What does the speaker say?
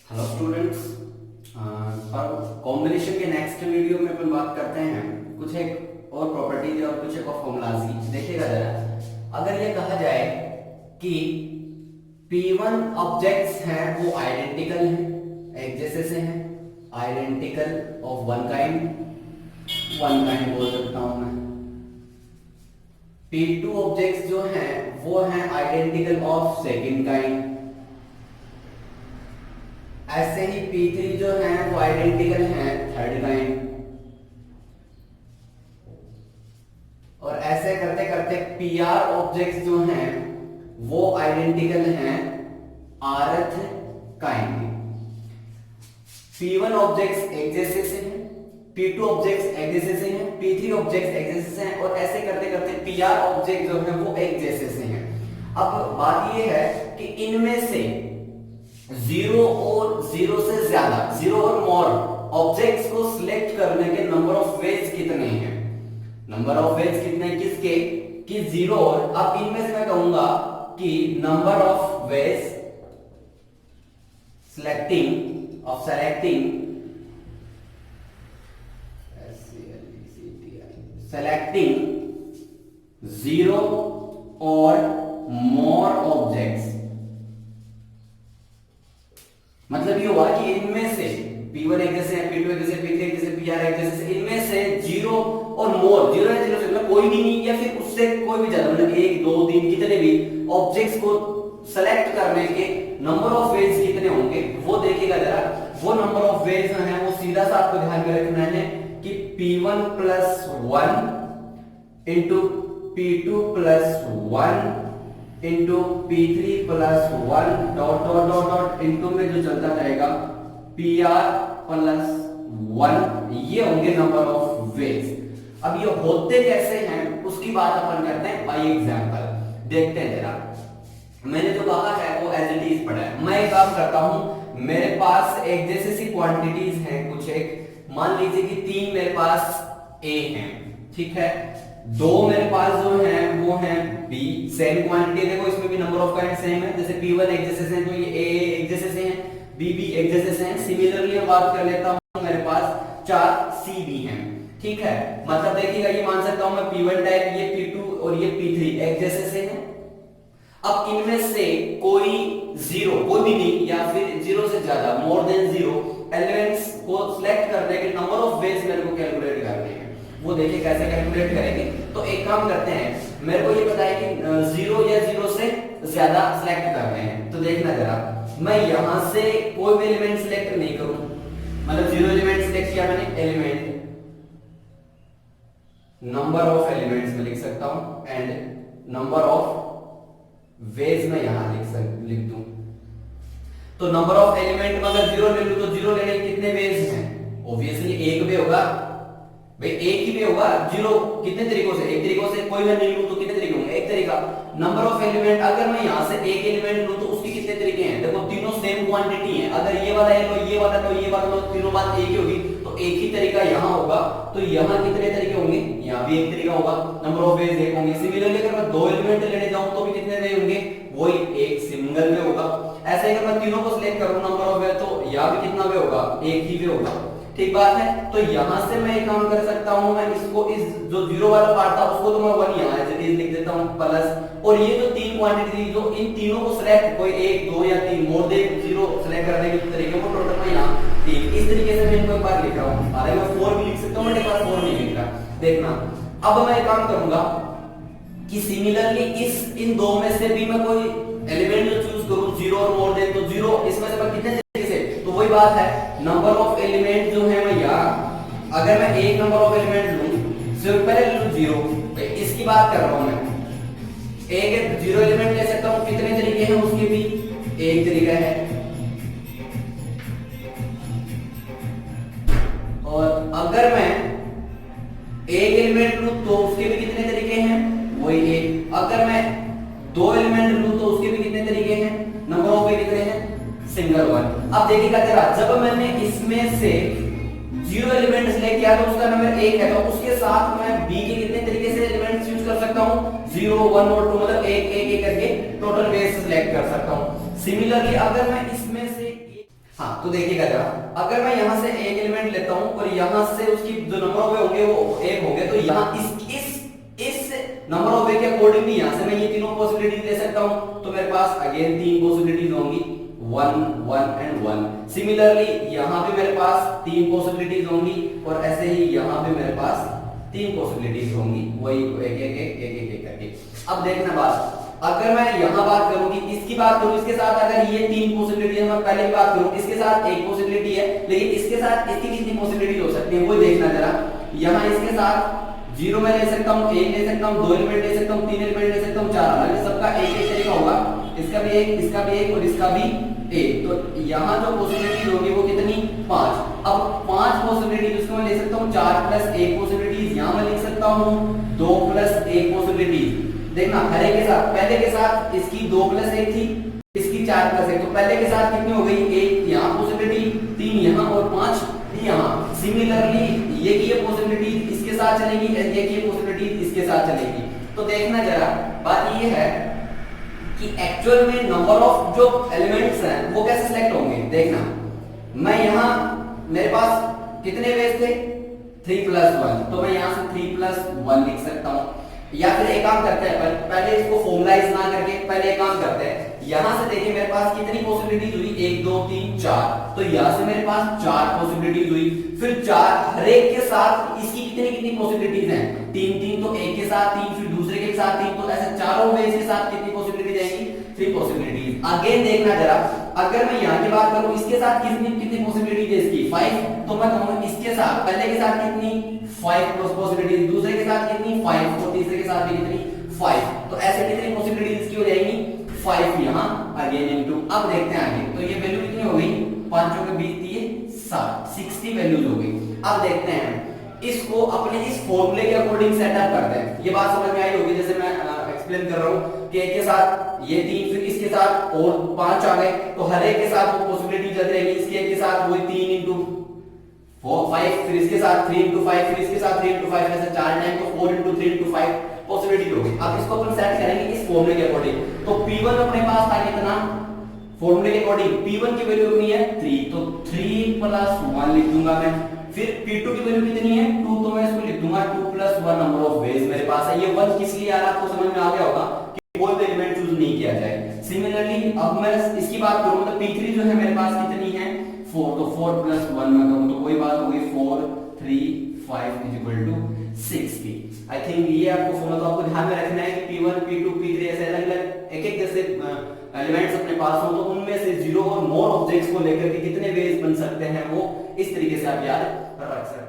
Hello students, पर combination के next video में अपन बात करते हैं कुछ एक और प्रॉपर्टीज और कुछ एक और फॉर्मूलाज की। देखिएगा जरा, अगर ये कहा जाए कि P1 ऑब्जेक्ट्स हैं वो आइडेंटिकल हैं, एक जैसे से हैं, आइडेंटिकल ऑफ वन काइंड बोल सकता हूं मैं। P2 ऑब्जेक्ट्स जो हैं वो हैं आइडेंटिकल ऑफ सेकंड काइंड। ऐसे ही P3 जो है वो आइडेंटिकल हैं थर्ड काइंड। और ऐसे करते करते Pr ऑब्जेक्ट्स जो हैं वो आइडेंटिकल हैं rth काइंड के। P1 ऑब्जेक्ट्स एक जैसे से हैं, P2 ऑब्जेक्ट्स एक जैसे से हैं, P3 ऑब्जेक्ट्स एक जैसे से हैं, और ऐसे करते करते Pr ऑब्जेक्ट जो है वो एक जैसे से हैं। अब बात यह है कि इनमें से जीरो और जीरो से ज्यादा, जीरो और मोर ऑब्जेक्ट्स को सिलेक्ट करने के नंबर ऑफ वेज कितने हैं? नंबर ऑफ वेज कितने किसके? कि जीरो और। अब इनमें से मैं कहूंगा कि number of ways selecting zero और मोर ऑब्जेक्ट्स। मतलब ये हुआ कि इनमें से P1 एक जैसे है, P2 एक जैसे, P3 एक जैसे, Pr एक जैसे, इनमें से जीरो और मोर, जीरो या जीरो से मतलब कोई भी नहीं या फिर उससे कोई भी ज्यादा, मतलब एक दो तीन कितने भी ऑब्जेक्ट्स को सेलेक्ट करने के नंबर ऑफ वेज कितने होंगे वो देखिएगा जरा। वो नंबर ऑफ वेज है वो सीधा सा आपको ध्यान में रखना है कि P1 plus 1 into P2 plus 1 into P3 plus 1 dot dot dot dot into में जो चलता जाएगा Pr प्लस 1, ये होंगे नंबर ऑफ वेज। अब ये होते कैसे हैं उसकी बात अपन करते हैं बाय एग्जांपल। देखते हैं जरा, मैंने जो कहा है वो एज इट इज पढ़ा है। मैं एक काम करता हूं, मेरे पास एक जैसी सी क्वांटिटीज हैं कुछ एक, मान लीजिए कि 3 मेरे पास A हैं, ठीक है, 2 मेरे पास जो हैं वो हैं B। सेम क्वांटिटी देखो, इसमें भी नंबर ऑफ काइंड सेम है, जैसे P1 एक जैसे से हैं तो ये A एक जैसे से हैं, B भी एक जैसे से हैं। सिमिलरली मैं बात कर लेता हूं, मेरे पास 4 C भी हैं, ठीक है। मतलब देखिएगा ये मान सकता हूं मैं P1 टाइप, ये P2 और ये P3 एक जैसे से हैं। अब इनमें से कोई जीरो, कोई भी नहीं या फिर जीरो से ज्यादा, मोर देन जीरो एलिमेंट्स को सिलेक्ट करने के नंबर ऑफ वेज मेरे को कैलकुलेट करने हैं। वो देखिए कैसे कैलकुलेट करेंगे। तो एक काम करते हैं, मेरे को ये पता है कि जीरो या जीरो से ज्यादा सिलेक्ट करने हैं। तो देखना जरा, मैं यहां से कोई भी एलिमेंट सिलेक्ट नहीं करूं, मतलब जीरो एलिमेंट सिलेक्ट किया मैंने, एलिमेंट नंबर ऑफ एलिमेंट्स में लिख सकता हूं एंड नंबर ऑफ वेज में यहां लिख दूं। तो नंबर ऑफ एलिमेंट में अगर जीरो ले लूं तो जीरो लेने के कितने वेज हैं? ऑब्वियसली एक वे होगा भाई, एक ही वे होगा। जीरो कितने तरीकों से? एक तरीकों से, कोई मैं नहीं लूं तो कितने तरीके होंगे? एक तरीका। नंबर ऑफ एलिमेंट अगर मैं यहां से एक एलिमेंट लूं तो उसके कितने तरीके हैं? देखो तीनों सेम क्वांटिटी है, अगर ये वाला है तो ये वाला तो ये वाला, तो तीनों बात एक ही होगी, तो एक ही तरीका यहां होगा। तो यहां कितने तरीके होंगे? यहां भी एक तरीका होगा, नंबर ऑफ वेज एक होंगे। सिमिलरली अगर मैं दो एलिमेंट लेने जाऊं तो भी कितने वे होंगे? वही एक सिंगल वे होगा। ऐसे अगर मैं तीनों को सिलेक्ट करूं नंबर ऑफ वे, तो यहां भी कितना वे होगा? एक ही वे होगा, ठीक बात है। तो यहां से मैं एक काम कर सकता हूं, मैं इसको इस जो जीरो वाला पार्ट था उसको तो मैं 1 यहां एज इट इज लिख देता हूं प्लस, और ये जो तीन क्वांटिटी थी जो इन तीनों को सिलेक्ट, कोई एक दो या तीन, मोर देन जीरो सिलेक्ट करने के तरीके को टोटल मैं यहां ठीक इस तरीके से मैं इनको एक बार लिख रहा हूं। अरे मैं 4 भी लिख सकता हूं, मेरे पास 4 नहीं लिख रहा। देखना, अब मैं एक काम करूंगा कि सिमिलरली इन दो में से भी मैं कोई एलिमेंट जो चूज करूं, जीरो और मोर देन, तो जीरो इसमें से मैं कितने तरीके से, तो वही बात है नंबर ऑफ एलिमेंट जो है मैं यहां, अगर मैं एक नंबर ऑफ एलिमेंट लूं, सिर्फ पहले लूं जीरो, इसकी बात कर रहा हूं मैं, एक जीरो एलिमेंट ले सकता हूं, कितने तरीके हैं उसके भी? एक तरीका है। और अगर मैं एक एलिमेंट लूं तो उसके भी कितने तरीके हैं? वही एक। अगर मैं दो एलिमेंट लूं तो उसके भी कितने तरीके हैं? नंबर ऑफ वे कितने हैं? Single one. अब देखिएगा जरा, जब मैंने इसमें से जीरो एलिमेंट सिलेक्ट किया तो उसका नंबर 1 है, तो उसके साथ मैं बी के कितने तरीके से एलिमेंट्स यूज कर सकता हूं? 0 1 और 2, मतलब एक एक एक करके टोटल वेज सिलेक्ट कर सकता हूं। सिमिलरली अगर मैं इसमें से हाँ तो देखिएगा जरा, अगर मैं यहाँ से एक एलिमेंट लेता हूँ और यहाँ से उसकी जो नंबर ऑफ वे होंगे वो एक हो गए, तो यहाँ इस नंबर ऑफ वे के अकॉर्डिंगली यहाँ से मैं ये तीनों पॉसिबिलिटीज ले सकता हूँ। तो मेरे पास अगेन तीन पॉसिबिलिटीज होंगी, 1 1 एंड 1। सिमिलरली यहाँ पे मेरे पास तीन पॉसिबिलिटीज होंगी और ऐसे ही यहाँ पे मेरे पास तीन पॉसिबिलिटीज होंगी, वही एक एक एक एक एक एक करके। अब देखना बात, अगर मैं यहाँ बात करूं कि इसकी बात करूं, इसके साथ अगर ये तीन पॉसिबिलिटी है, मैं पहले बात करूं इसके साथ एक पॉसिबिलिटी है, लेकिन इसके साथ इसकी कितनी पॉसिबिलिटी हो सकती है वो देखना जरा। यहाँ इसके साथ 0 में ले सकता हूँ, 1 ले सकता हूँ, 2 एलिमेंट ले सकता हूँ, 3 एलिमेंट ले सकता हूँ, 4 अलग, सबका एक एक तरीका होगा, इसका भी एक, इसका भी एक और इसका भी एक। तो यहाँ जो पॉसिबिलिटी होगी वो कितनी, 5। अब 5 पॉसिबिलिटी जिसको मैं ले सकता हूँ 4 प्लस 1 पॉसिबिलिटीज, यहाँ मैं लिख सकता हूँ 2 प्लस 1 पॉसिबिलिटीज। देखना हरे के साथ, पहले के साथ इसकी 2 प्लस 1 थी, इसकी 4 प्लस 1, तो पहले के साथ कितनी हो गई, 1 यहाँ पॉसिबिलिटी, 3 यहाँ और 5 यहाँ। सिमिलरली ये की ये पॉसिबिलिटी इसके साथ चलेगी, ये की ये पॉसिबिलिटी इसके साथ चलेगी। तो देखना जरा बात ये है कि एक्चुअल में नंबर ऑफ जो एलिमेंट्स हैं वो कैसे सिलेक्ट होंगे। देखना मैं यहाँ मेरे पास कितने वेज थे, 3 प्लस 1, तो मैं यहाँ से 3 प्लस 1 लिख सकता हूँ। या फिर एक काम करते हैं, पहले इसको फॉर्मुलाइज ना करके पहले एक काम करते हैं, यहां से देखिए मेरे पास कितनी पॉसिबिलिटीज हुई, 1 2 3 4, तो यहां से मेरे पास 4 पॉसिबिलिटीज हुई। फिर 4 हर एक के साथ इसकी कितनी कितनी पॉसिबिलिटीज हैं, 3 3, तो एक के साथ 3, फिर दूसरे के साथ 3, तो ऐसे चारों में इसके साथ कितनी पॉसिबिलिटीज आएंगी, 3 पॉसिबिलिटीज। अगेन देखना जरा, अगर मैं यहाँ की बात करूं इसके साथ कितनी कितनी पॉसिबिलिटीज है इसकी, 5, तो मैं कहूंगा इसके साथ पहले के साथ कितनी 5 पॉसिबिलिटीज, दूसरे के साथ कितनी 5, और तीसरे के साथ भी कितनी 5, तो ऐसे कितनी पॉसिबिलिटीज इसकी हो जाएंगी 5 यहाँ अगेन इनटू। अब देखते हैं आगे, तो ये वैल्यू कितनी हो गई, 5 के 20 दिए 7, 60 वैल्यूज हो गई। अब देखते हैं इसको अपने इस फॉर्मूले के अकॉर्डिंग सेटअप करते हैं। ये बात समझ में आई होगी, जैसे मैं एक्सप्लेन कर रहा हूँ कि एक के साथ ये 3, फिर इसके साथ और 5 आ गए, तो हर एक के साथ वो पॉसिबिलिटी चलती रहेगी। इसके एक के साथ वही 3 इंटू 5, फिर इसके साथ 3 इंटू 5, फिर इसके साथ 3 इंटू 5, ऐसे 4 टाइम, तो 4 इंटू 3 इंटू 5 पॉसिबिलिटी होगी। अब इसको अपन सेट करेंगे इस फॉर्मूले के अकॉर्डिंग। तो P1 अपने पास था कितना, फॉर्मूले के अकॉर्डिंग P1 की वैल्यू कितनी है 3, तो 3 प्लस 1 लिख दूंगा मैं। फिर P2 की वैल्यू कितनी है 2, तो मैं इसको लिख दूंगा 2 प्लस 1 नंबर ऑफ वेज मेरे पास है। ये 1 किस लिए आ रहा है आपको समझ में आ गया होगा कि कोई भी एलिमेंट चूज नहीं किया जाए। सिमिलरली अब मैं इसकी बात करूं तो P3 जो है मेरे पास कितनी है 4, तो 4 प्लस 1 मैं कहूं तो वही बात होगी 4 3 5 is equal to 60। I think ये आपको फॉर्मूला तो आपको ध्यान में रखना है कि P1 P2 P3 ऐसे अलग अलग एक एक जैसे एलिमेंट्स अपने पास हो, तो उनमें से 0 और मोर ऑब्जेक्ट्स को लेकर के कितने वेज बन सकते हैं वो इस तरीके से आप याद रख सकते हैं।